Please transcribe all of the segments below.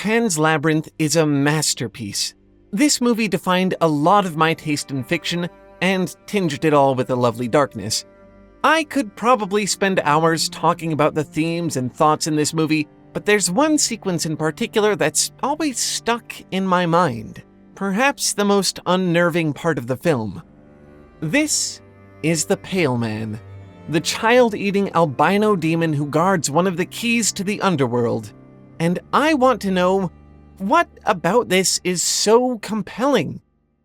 Pan's Labyrinth is a masterpiece. This movie defined a lot of my taste in fiction and tinged it all with a lovely darkness. I could probably spend hours talking about the themes and thoughts in this movie, but there's one sequence in particular that's always stuck in my mind. Perhaps the most unnerving part of the film. This is the Pale Man, the child-eating albino demon who guards one of the keys to the underworld. And I want to know, what about this is so compelling?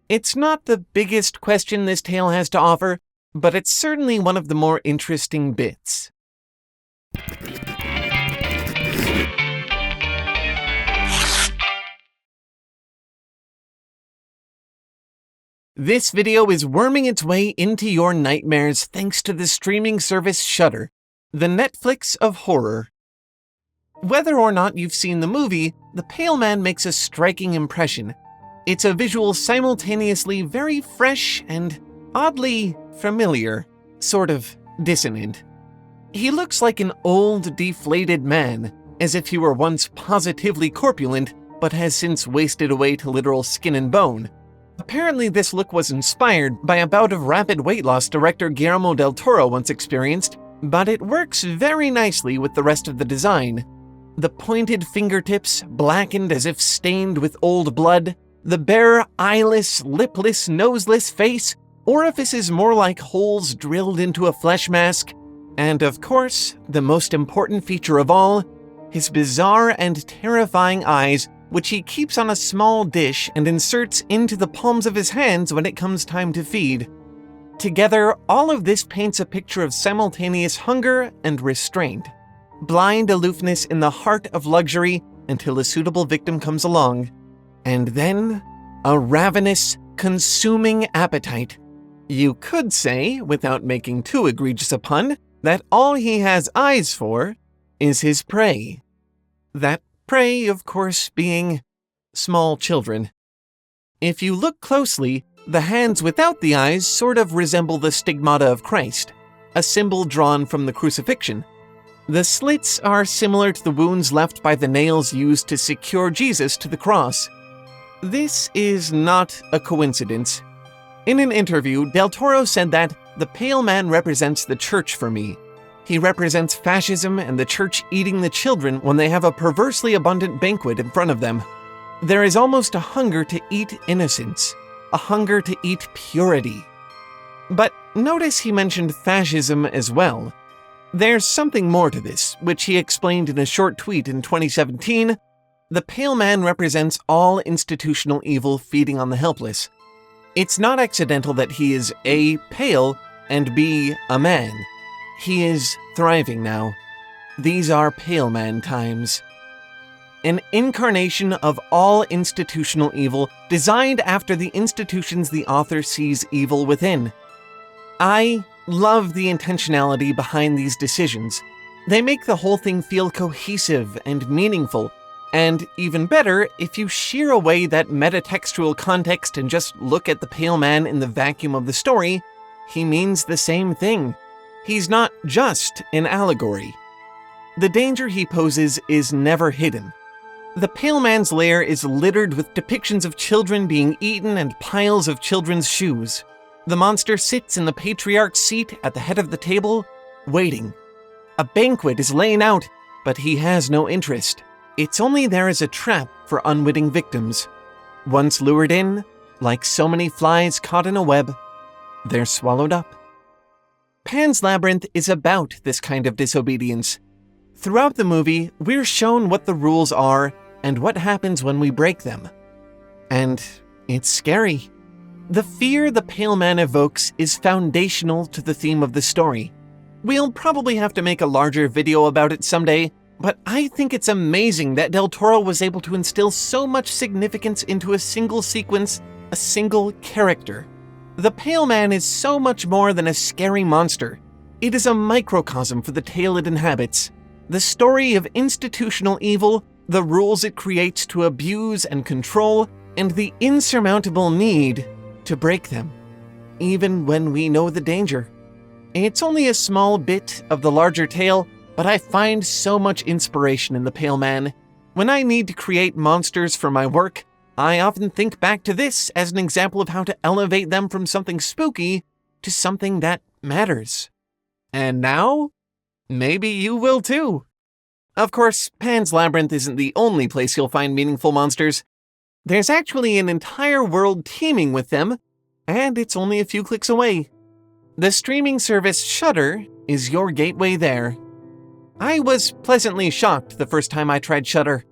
It's not the biggest question this tale has to offer, but it's certainly one of the more interesting bits. This video is worming its way into your nightmares thanks to the streaming service Shudder, the Netflix of horror. Whether or not you've seen the movie, The Pale Man makes a striking impression. It's a visual simultaneously very fresh and oddly familiar, sort of dissonant. He looks like an old, deflated man, as if he were once positively corpulent, but has since wasted away to literal skin and bone. Apparently this look was inspired by a bout of rapid weight loss director Guillermo del Toro once experienced, but it works very nicely with the rest of the design. The pointed fingertips, blackened as if stained with old blood, the bare, eyeless, lipless, noseless face, orifices more like holes drilled into a flesh mask, and of course, the most important feature of all, his bizarre and terrifying eyes, which he keeps on a small dish and inserts into the palms of his hands when it comes time to feed. Together, all of this paints a picture of simultaneous hunger and restraint. Blind aloofness in the heart of luxury until a suitable victim comes along. And then, a ravenous, consuming appetite. You could say, without making too egregious a pun, that all he has eyes for is his prey. That prey, of course, being small children. If you look closely, the hands without the eyes sort of resemble the stigmata of Christ, a symbol drawn from the crucifixion. The slits are similar to the wounds left by the nails used to secure Jesus to the cross. This is not a coincidence. In an interview, Del Toro said that the Pale Man represents the church for me. He represents fascism and the church eating the children when they have a perversely abundant banquet in front of them. There is almost a hunger to eat innocence, a hunger to eat purity. But notice he mentioned fascism as well. There's something more to this, which he explained in a short tweet in 2017. The Pale Man represents all institutional evil feeding on the helpless. It's not accidental that he is A, pale, and B, a man. He is thriving now. These are Pale Man times. An incarnation of all institutional evil, designed after the institutions the author sees evil within. I love the intentionality behind these decisions. They make the whole thing feel cohesive and meaningful, and even better if you shear away that metatextual context and just look at the Pale Man in the vacuum of the story, he means the same thing. He's not just an allegory. The danger he poses is never hidden. The Pale Man's lair is littered with depictions of children being eaten and piles of children's shoes. The monster sits in the patriarch's seat at the head of the table, waiting. A banquet is laying out, but he has no interest. It's only there as a trap for unwitting victims. Once lured in, like so many flies caught in a web, they're swallowed up. Pan's Labyrinth is about this kind of disobedience. Throughout the movie, we're shown what the rules are and what happens when we break them. And it's scary. The fear the Pale Man evokes is foundational to the theme of the story. We'll probably have to make a larger video about it someday, but I think it's amazing that Del Toro was able to instill so much significance into a single sequence, a single character. The Pale Man is so much more than a scary monster. It is a microcosm for the tale it inhabits. The story of institutional evil, the rules it creates to abuse and control, and the insurmountable need to break them, even when we know the danger. It's only a small bit of the larger tale, but I find so much inspiration in the Pale Man. When I need to create monsters for my work, I often think back to this as an example of how to elevate them from something spooky to something that matters. And now, maybe you will too. Of course, Pan's Labyrinth isn't the only place you'll find meaningful monsters. There's actually an entire world teeming with them, and it's only a few clicks away. The streaming service Shudder is your gateway there. I was pleasantly shocked the first time I tried Shudder.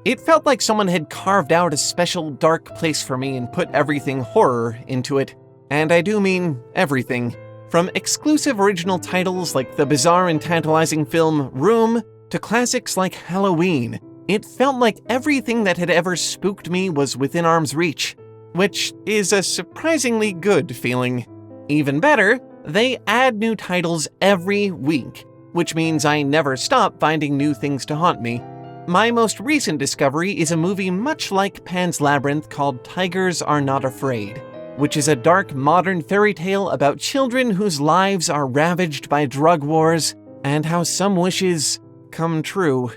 It felt like someone had carved out a special dark place for me and put everything horror into it. And I do mean everything. From exclusive original titles like the bizarre and tantalizing film Room to classics like Halloween, it felt like everything that had ever spooked me was within arm's reach, which is a surprisingly good feeling. Even better, they add new titles every week, which means I never stop finding new things to haunt me. My most recent discovery is a movie much like Pan's Labyrinth called Tigers Are Not Afraid, which is a dark modern fairy tale about children whose lives are ravaged by drug wars and how some wishes come true.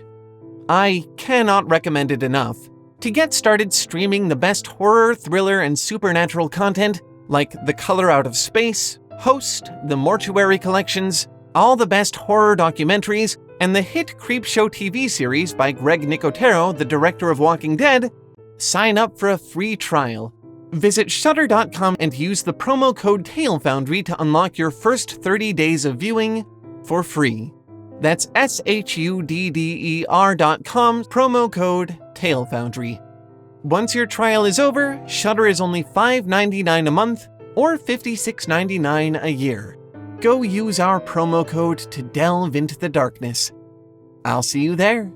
I cannot recommend it enough. To get started streaming the best horror, thriller, and supernatural content, like The Color Out of Space, Host, The Mortuary Collections, all the best horror documentaries, and the hit Creepshow TV series by Greg Nicotero, the director of Walking Dead, sign up for a free trial. Visit Shudder.com and use the promo code Foundry to unlock your first 30 days of viewing for free. That's SHUDDER.com, promo code Foundry. Once your trial is over, Shudder is only $5.99 a month or $56.99 a year. Go use our promo code to delve into the darkness. I'll see you there.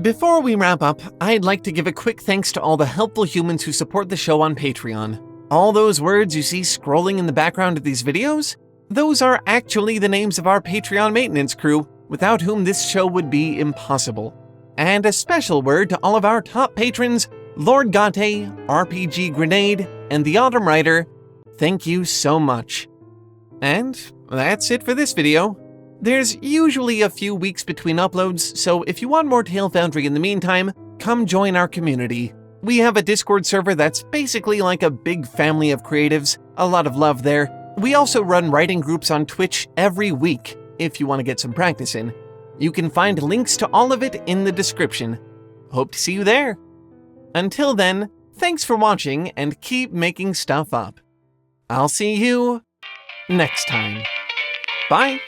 Before we wrap up, I'd like to give a quick thanks to all the helpful humans who support the show on Patreon. All those words you see scrolling in the background of these videos, those are actually the names of our Patreon maintenance crew, without whom this show would be impossible. And a special word to all of our top patrons, Lord Gate, RPG Grenade, and the Autumn Rider. Thank you so much. And that's it for this video. There's usually a few weeks between uploads, so if you want more Tale Foundry in the meantime, come join our community. We have a Discord server that's basically like a big family of creatives, a lot of love there. We also run writing groups on Twitch every week, if you want to get some practice in. You can find links to all of it in the description. Hope to see you there. Until then, thanks for watching and keep making stuff up. I'll see you next time. Bye!